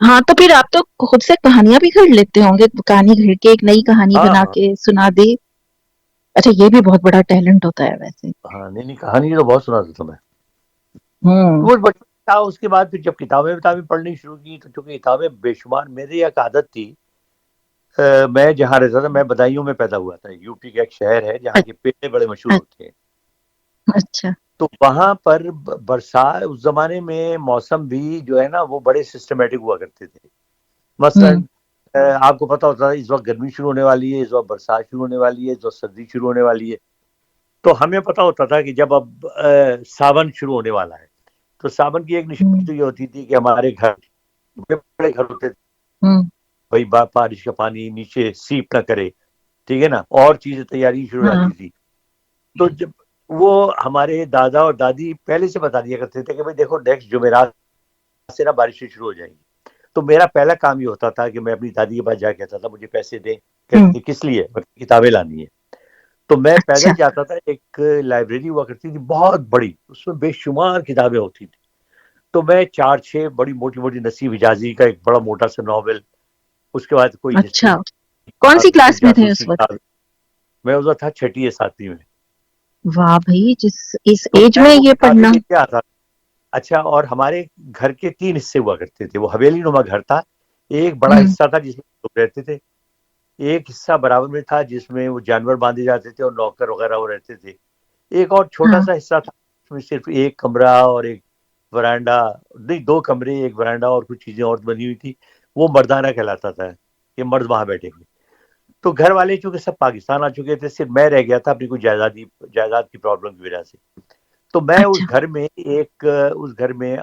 ہاں تو پھر آپ تو خود سے کہانیاں بھی گھڑ لیتے ہوں گے، کہانی گھڑ کے ایک نئی کہانی ہاں بنا ہاں کے سنا دے. اچھا یہ بھی بہت بڑا ٹیلنٹ ہوتا ہے ویسے. ہاں، نہیں نہیں، کہانی تو بہت سنا دیتا میں. ہوں. وہ بچپن تھا، اس کے بعد پھر جب کتابیں پڑھنی شروع کی تو چونکہ کتابیں بے شمار، میری ایک عادت تھی. میں جہاں رہتا تھا، میں بدایوں میں پیدا ہوا تھا. یو پی کا ایک شہر ہے جہاں کے پیڑے بڑے مشہور ہوتے ہیں. اچھا. تو وہاں پر برسات اس زمانے میں موسم بھی جو ہے نا وہ بڑے سسٹمیٹک ہوا کرتے تھے. مثلا ہوں. آپ کو پتا ہوتا ہے اس وقت گرمی شروع ہونے والی ہے، اس وقت برسات شروع ہونے والی ہے، اس وقت سردی شروع ہونے والی ہے. تو ہمیں پتا ہوتا تھا کہ جب اب ساون شروع ہونے والا ہے. تو ساون کی ایک نشانی ہوں. تو یہ ہوتی تھی کہ ہمارے گھر بڑے بڑے گھر ہوتے تھے، ہوں. بھائی بارش کا پانی نیچے سیپ نہ کرے، ٹھیک ہے نا، اور چیزیں تیاری شروع ہو ہاں. جاتی تھی. تو جب وہ ہمارے دادا اور دادی پہلے سے بتا دیا کرتے تھے کہ بھائی دیکھو نیکسٹ جمعرات سے نا بارشیں شروع ہو جائیں گی. تو میرا پہلا کام یہ ہوتا تھا کہ میں اپنی دادی کے پاس جا کے کہتا تھا مجھے پیسے دیں. ہوں. کہتے تھے کس لیے؟ کتابیں لانی ہے. تو میں اچھا. پیدل جاتا تھا، ایک لائبریری ہوا کرتی تھی بہت بڑی، اس میں بے شمار کتابیں ہوتی تھی. تو میں 4-6 بڑی موٹی موٹی نصیب حجازی کا ایک بڑا موٹا سا ناول، اس کے بعد کوئی ہسٹری اچھا کی کون سی کتاب، کوئی کلاس میں تھے جاسوسی اس وقت؟ کتاب. میں اس وقت تھا 6 یا 7 میں. واہ بھائی، اس تو ایج میں میں وہ یہ کتابیں پڑھنا. لے کے آتا. اچھا، اور ہمارے گھر کے 3 حصے ہوا کرتے تھے. وہ حویلی نما گھر تھا. ایک بڑا ہوں. حصہ تھا جس میں لوگ رہتے تھے، ایک حصہ برابر میں تھا جس میں وہ جانور باندھے جاتے تھے اور نوکر وغیرہ وہ رہتے تھے. ایک اور چھوٹا ہاں. سا حصہ تھا اس میں صرف ایک کمرہ اور ایک ورانڈا، نہیں 2 کمرے، ایک ورانڈا اور کچھ چیزیں اور بنی ہوئی تھی. وہ مردانہ کہلاتا تھا کہ مرد وہاں بیٹھے ہوئے. تو گھر والے چونکہ سب پاکستان آ چکے تھے، صرف میں رہ گیا تھا اپنی کوئی جائیداد کی پرابلم کی وجہ سے. تو میں اچھا. اس گھر میں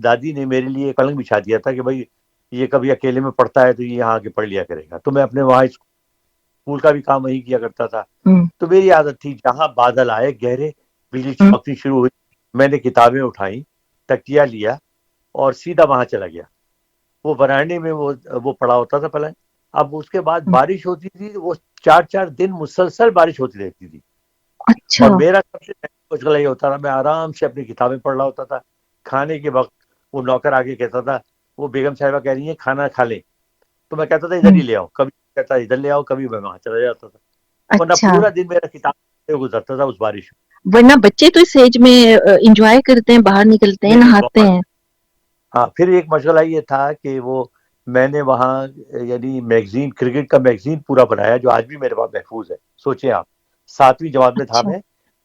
دادی نے میرے لیے ایک پلنگ بچھا دیا تھا کہ بھائی یہ کبھی اکیلے میں پڑھتا ہے تو یہ یہاں آ کے پڑھ لیا کرے گا. تو میں اپنے وہاں اسکول کا بھی کام وہی کیا کرتا تھا. ہوں. تو میری عادت تھی جہاں بادل آئے گہرے، بجلی ہوں. چمکنی شروع ہوئی، میں نے کتابیں اٹھائیں، تکیہ لیا اور سیدھا وہاں چلا گیا. وہ برانڈے میں وہ پڑا ہوتا تھا پلنگ. اب اس کے بعد ہوں. بارش ہوتی تھی، وہ 4-4 دن مسلسل بارش ہوتی رہتی تھی. اچھا. اور میرا سب سے مشغلہ یہ ہوتا تھا، میں آرام سے اپنی کتابیں پڑھ رہا ہوتا تھا. کھانے کے وقت وہ نوکر آگے کہتا تھا وہ بیگم صاحبہ کہہ رہی ہیں کھانا کھا لیں، تو میں کہتا تھا ادھر ہوں. ہی لے آؤ. کبھی کہتا ادھر لے آؤ، کبھی میں وہاں چلا جاتا تھا. ورنہ اچھا. پورا دن میرا کتاب میں گزرتا تھا اس بارش میں. ورنہ بچے تو اس ایج میں انجوائے کرتے ہیں، باہر نکلتے ہیں، نہیں نہیں، نہاتے بہت. ہیں. ہاں، پھر ایک مشغلہ یہ تھا کہ وہ میں نے وہاں یعنی میگزین، کرکٹ کا میگزین پورا بنایا جو آج بھی میرے پاس محفوظ ہے. سوچیں آپ، 7ویں جماعت میں تھا اچھا.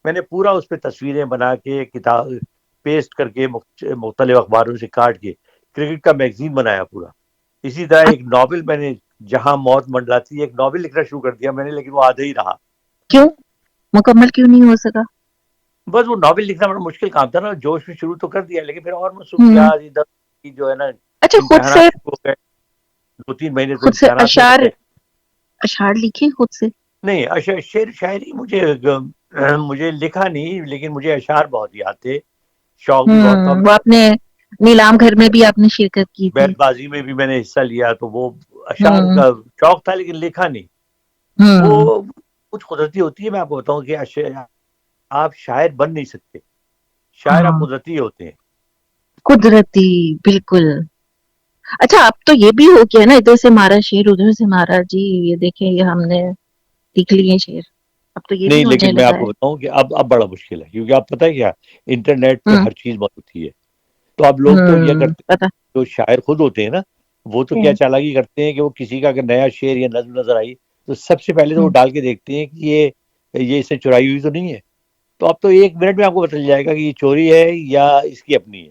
میں نے پورا اس پہ تصویریں بنا کے کتاب پیسٹ کر کے مختلف اخباروں سے کاٹ کے کرکٹ کا میگزین بنایا پورا. اسی طرح ایک ناول میں نے جہاں موت منڈلاتی، ایک ناول لکھنا شروع کر دیا میں نے، لیکن وہ آدھا ہی رہا. کیوں مکمل کیوں نہیں ہو سکا؟ بس وہ ناول لکھنا بڑا مشکل کام تھا نا. جوش میں شروع تو کر دیا لیکن پھر اور ہوں. مصروفیات ادھر کی جو ہے نا، اچھا امتحانات شروع ہو گئے. 2-3 مہینے تو خود سے امتحانات میں اشعار کٹے. اشعار لکھے خود سے؟ نہیں، شعر شاعری مجھے لکھا نہیں، لیکن مجھے اشعار بہت یاد تھے. شوق بھی بہت تھا. وہ آپ نے نیلام گھر میں بھی آپ نے شرکت کی تھی؟ بیت بازی میں بھی میں نے حصہ لیا. تو وہ اشعار ہوں. کا شوق تھا لیکن لکھا نہیں. ہوں. وہ کچھ قدرتی ہوتی ہے. میں آپ کو بتاؤں کہ آپ شاعر بن نہیں سکتے، شاعر آپ ہاں قدرتی ہوتے ہیں. قدرتی، بالکل. اچھا اب تو یہ بھی ہو گیا نا، ادھر سے مارا شیر ادھر سے مارا جی، یہ دیکھیں یہ ہم نے لکھ لیے شیر. اب تو یہ بھی نہیں، ہونے لیکن میں لگا آپ کو ہے. بتاؤں کہ اب بڑا مشکل ہے کیونکہ آپ پتہ ہے کیا، انٹرنیٹ پہ ہوں. ہر چیز موجود ہوتی ہے. تو اب لوگ تو یہ کرتے پتا. ہیں، جو شاعر خود ہوتے ہیں نا، وہ تو کیا چالاکی کرتے ہیں کہ وہ کسی کا اگر نیا شعر یا نظم نظر آئی تو سب سے پہلے تو وہ ڈال کے دیکھتے ہیں کہ یہ اس سے چرائی ہوئی تو نہیں ہے. تو اب تو 1 منٹ میں آپ کو پتہ چل جائے گا کہ یہ چوری ہے یا اس کی اپنی ہے.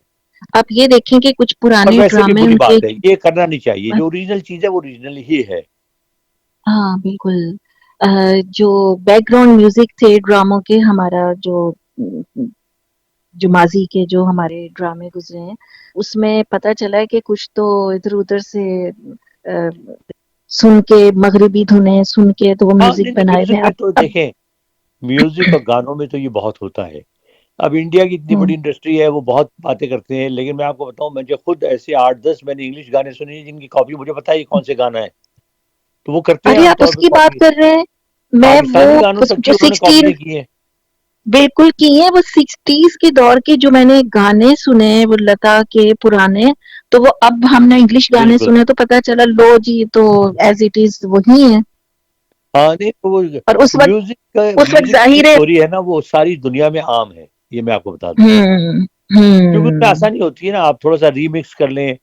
آپ یہ دیکھیں کہ کچھ اور پرانے ویسے بھی ڈرامے بری ان کے. بات ہے، یہ کرنا نہیں چاہیے. جو اوریجنل چیز ہے وہ اوریجنل ہی ہے. ہاں بالکل. جو بیک گراؤنڈ میوزک تھے ڈراموں کے، ہمارا جو ماضی کے جو ہمارے ڈرامے گزرے ہیں، اس میں پتہ چلا ہے کہ کچھ تو ادھر ادھر سے سن کے مغربی دھنیں سن کے تو وہ ہاں، میوزک نہیں نہیں، بنائے میوزک ہوئے میں تو اب. دیکھیں، میوزک اور گانوں میں تو یہ بہت ہوتا ہے. اب انڈیا کی اتنی بڑی انڈسٹری ہے، وہ بہت باتیں کرتے ہیں، لیکن میں آپ کو بتاؤں مجھے خود ایسے 8-10 میں نے انگلش گانے سنے ہیں جن کی کاپی مجھے پتا ہے کون سے گانا ہے. تو وہ کرتے ہیں ارے عام آپ طور اس پہ کی کاپی. بات کر رہے ہیں؟ میں وہ پاکستانی گانوں تک کی جو انہوں نے کاپیاں 16 کی ہیں. بالکل کیے وہ 60s کے دور کے جو میں نے گانے سنے وہ لتا کے پرانے, تو وہ اب ہم نے انگلش گانے بالکل سنے تو پتا چلا لو جی تو ایز اٹ از وہی ہے. ہاں نہیں وہ اور اس وقت میوزک کی ظاہر ہے. اسٹوری ہے نا وہ ساری دنیا میں عام ہے, یہ میں آپ کو بتا دوں کیونکہ اس میں آسانی ہوتی ہے نا, آپ تھوڑا سا ریمکس کر لیں,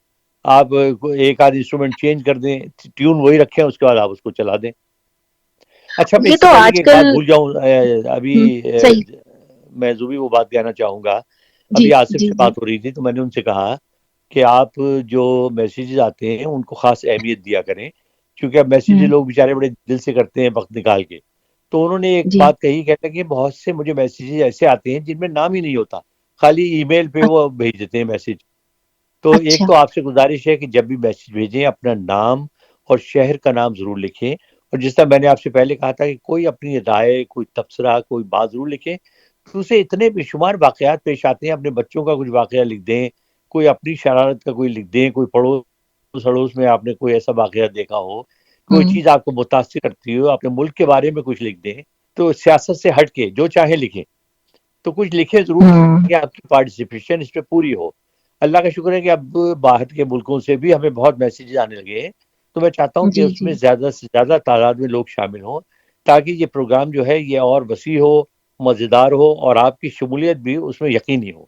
آپ ایک آدھ انسٹرومنٹ چینج کر دیں, ٹیون وہی رکھیں, اس کے بعد آپ اس کو چلا دیں. اچھا میں یہ اس سے تو پہلے کہ آج ایک کل. بات بھول جاؤں, ابھی صحیح. میں زوبی وہ بات کہنا چاہوں گا. جی ابھی آصف جی سے جی. بات ہو رہی تھی تو میں نے ان سے کہا کہ آپ جو میسیجز آتے ہیں ان کو خاص اہمیت دیا کریں, کیونکہ اب میسیجز لوگ بیچارے بڑے دل سے کرتے ہیں وقت نکال کے. تو انہوں نے ایک جی. بات کہی, کہتے ہیں کہ بہت سے مجھے میسیجز ایسے آتے ہیں جن میں نام ہی نہیں ہوتا, خالی ای میل پہ وہ بھیج دیتے ہیں میسیج. تو ایک اچھا. تو آپ سے گزارش ہے کہ جب بھی میسیج بھیجیں اپنا نام اور شہر کا نام ضرور لکھیں, اور جس طرح میں نے آپ سے پہلے کہا تھا کہ کوئی اپنی رائے, کوئی تبصرہ, کوئی بات ضرور لکھیں. تو اسے اتنے بے شمار واقعات پیش آتے ہیں, اپنے بچوں کا کچھ واقعہ لکھ دیں, کوئی اپنی شرارت کا کوئی لکھ دیں, کوئی پڑوس اڑوس میں آپ نے کوئی ایسا واقعہ دیکھا ہو, کوئی چیز آپ کو متاثر کرتی ہو, اپنے ملک کے بارے میں کچھ لکھ دیں. تو سیاست سے ہٹ کے جو چاہیں لکھیں, تو کچھ لکھیں ضرور کہ آپ کی پارٹیسپیشن اس پہ پوری ہو. اللہ کا شکر ہے کہ اب باہر کے ملکوں سے بھی ہمیں بہت میسیجز آنے لگے ہیں, تو میں چاہتا ہوں کہ جی اس جی. میں زیادہ سے زیادہ تعداد میں لوگ شامل ہوں, تاکہ یہ پروگرام جو ہے یہ اور وسیع ہو, مزیدار ہو, اور آپ کی شمولیت بھی اس میں یقینی ہو.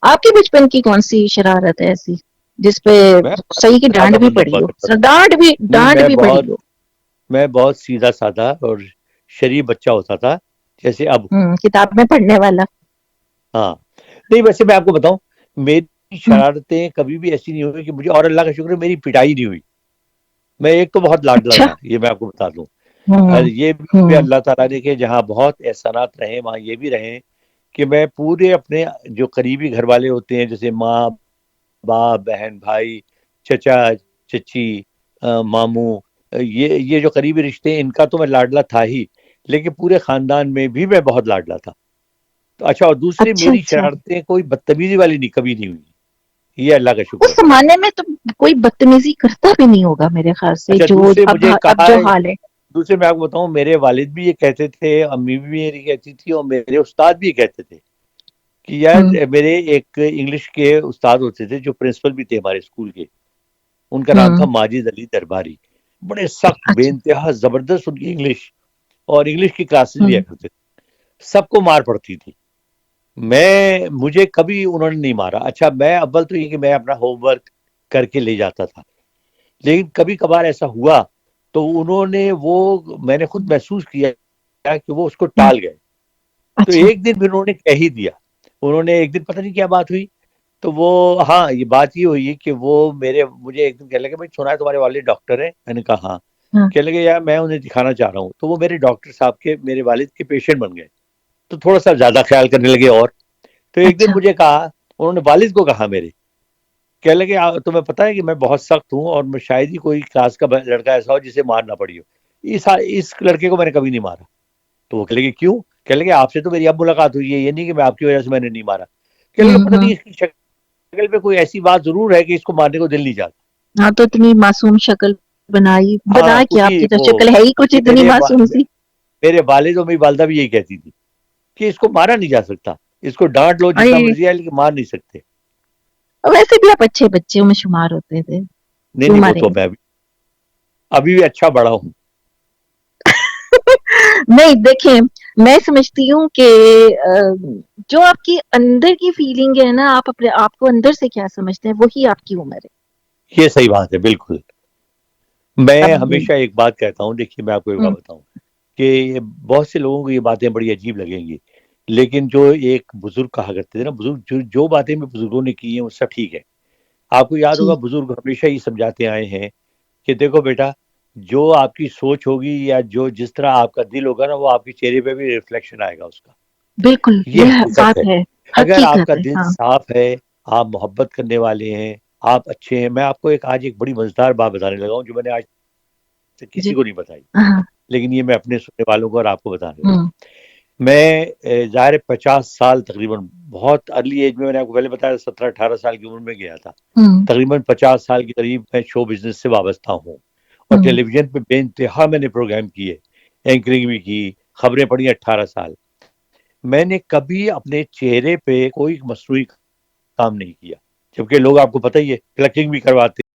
آپ کے بچپن کی کون سی شرارت ہے ایسی جس پہ میں صحیح کی سادہ ڈانٹ بھی بندہ پڑی ہوا ہو, کرتا تھا. نہیں ڈانٹ بھی پڑی ہو؟ میں بہت سیدھا سادہ اور شریف بچہ ہوتا تھا, جیسے اب. کتاب میں پڑھنے والا. ہاں نہیں, ویسے میں آپ کو بتاؤں, میری شرارتیں کبھی بھی ایسی نہیں ہوئی کہ مجھے, اور اللہ کا شکر ہے میری پٹائی نہیں ہوئی. میں ایک تو بہت لاڈلا اچھا. تھا, یہ میں آپ کو بتا دوں. اور ہوں یہ بھی اللہ تعالیٰ نے کہ جہاں بہت احسانات رہیں وہاں یہ بھی رہیں کہ میں پورے اپنے جو قریبی گھر والے ہوتے ہیں, جیسے ماں باپ, بہن بھائی, چچا چچی, ماموں, یہ جو قریبی رشتے ہیں ان کا تو میں لاڈلا تھا ہی, لیکن پورے خاندان میں بھی میں بہت لاڈلا تھا. تو اچھا, اور دوسری اچھا میری اچھا. شرارتیں کوئی بدتمیزی والی نہیں, کبھی نہیں ہوئی, یہ اللہ کا شکر اس ہے. زمانے میں تو کوئی بدتمیزی کرتا بھی نہیں ہوگا میرے خیال سے, اچھا جو دوسرے اب مجھے اب کہا جو ہے, حال ہے. دوسرے میں آپ کو بتاؤں, میرے والد بھی یہ کہتے تھے, امی بھی میری کہتی تھی, اور میرے استاد بھی یہ کہتے تھے کہ یار, ہوں میرے ایک انگلش کے استاد ہوتے تھے جو پرنسپل بھی تھے ہمارے اسکول کے, ان کا نام تھا ہوں. ماجد علی درباری. بڑے سخت, بے اچھا. انتہا زبردست ان کی انگلش, اور انگلش کی کلاسز لیا ہوں کرتے تھے. سب کو مار پڑتی تھی, مجھے کبھی انہوں نے نہیں مارا. اچھا, میں اول تو یہ کہ میں اپنا ہوم ورک کر کے لے جاتا تھا, لیکن کبھی کبھار ایسا ہوا تو انہوں نے میں نے خود محسوس کیا کہ وہ اس کو ہوں. ٹال گئے. تو اچھا. ایک دن پھر انہوں نے کہہ ہی دیا, انہوں نے ایک دن پتہ نہیں کیا بات ہوئی, تو ہاں یہ بات یہ ہوئی کہ مجھے ایک دن کہنے لگے, بھائی سنا ہے تمہارے والد ڈاکٹر ہیں؟ میں نے کہا ہاں. ہاں. کہنے لگے یار میں انہیں دکھانا چاہ رہا ہوں. تو وہ میرے ڈاکٹر صاحب کے, میرے والد کے پیشنٹ بن گئے, تو تھوڑا سا زیادہ خیال کرنے لگے. اور تو ایک دن اچھا. مجھے کہا, انہوں نے والد کو کہا میرے, کہنے لگے تمہیں پتہ ہے کہ میں بہت سخت ہوں, اور میں شاید ہی کوئی کلاس کا لڑکا ایسا ہو جسے مار نہ پڑی ہو. اس لڑکے کو میں نے کبھی نہیں مارا. تو وہ کہنے لگے کیوں؟ کہنے لگے آپ سے تو میری اب ملاقات ہوئی ہے, یہ نہیں کہ میں آپ کی وجہ سے میں نے نہیں مارا. کہنے لگے پتہ نہیں اس کی شکل پہ کوئی ایسی بات ضرور ہے کہ اس کو مارنے کو دل نہیں جاتا. ہاں تو اتنی معصوم شکل بنا ہاں کیا, کچھ آپ ہی کی تو وہ شکل ہے ہی کچھ اتنی معصوم سی. میرے والد اور میری والدہ بھی یہی کہتی تھی کہ اس کو مارا نہیں جا سکتا, اس کو ڈانٹ لو جتنا ارے مرضی ہے, لیکن مار نہیں سکتے. ویسے بھی آپ اچھے بچوں میں شمار ہوتے تھے, نہیں کیوں نہیں, وہ ماریں تو گے؟ میں ابھی بھی اچھا بڑا ہوں. نہیں دیکھیں, میں سمجھتی ہوں کہ جو آپ کی اندر کی فیلنگ ہے نا, آپ اپنے آپ کو اندر سے کیا سمجھتے ہیں وہی آپ کی عمر ہے. یہ صحیح بات ہے, بالکل. میں اب ہمیشہ ایک بات کہتا ہوں, دیکھیے میں آپ کو ایک بات بتاؤں کہ بہت سے لوگوں کو یہ باتیں بڑی عجیب لگیں گی, لیکن جو ایک بزرگ کہا کرتے تھے نا, بزرگ جو باتیں بھی بزرگوں نے کی ہیں وہ سب ٹھیک ہے. آپ کو یاد جی ہوگا بزرگ ہمیشہ یہ سمجھاتے آئے ہیں کہ دیکھو بیٹا, جو آپ کی سوچ ہوگی یا جس طرح آپ کا دل ہوگا نا, وہ آپ کے چہرے پہ بھی ریفلیکشن آئے گا اس کا. بالکل, یہ یہ حقیقت ہے. بات ہے, اگر آپ کا حقیقت ہے. دل ہاں صاف ہے, آپ محبت کرنے والے ہیں, آپ اچھے ہیں. میں آپ کو آج ایک بڑی مزیدار بات بتانے لگا ہوں جو میں نے آج تک جی. کسی کو نہیں بتائی, ہاں. لیکن یہ میں اپنے سننے والوں کو اور آپ کو بتانے لگا ہوں. ہوں. میں ظاہر 50 سال تقریباً, بہت ارلی ایج میں نے آپ کو پہلے بتایا 17-18 سال کی عمر میں گیا تھا. ہوں. تقریباً 50 سال کے قریب میں شو بزنس سے وابستہ ہوں, اور ہوں. ٹیلی ویژن پہ بے انتہا میں نے پروگرام کیے, اینکرنگ بھی کی, خبریں پڑھی 18 سال. میں نے کبھی اپنے چہرے پہ کوئی مصنوعی کام نہیں کیا، جبکہ لوگ آپ کو پتہ ہی ہے کلچنگ بھی کرواتے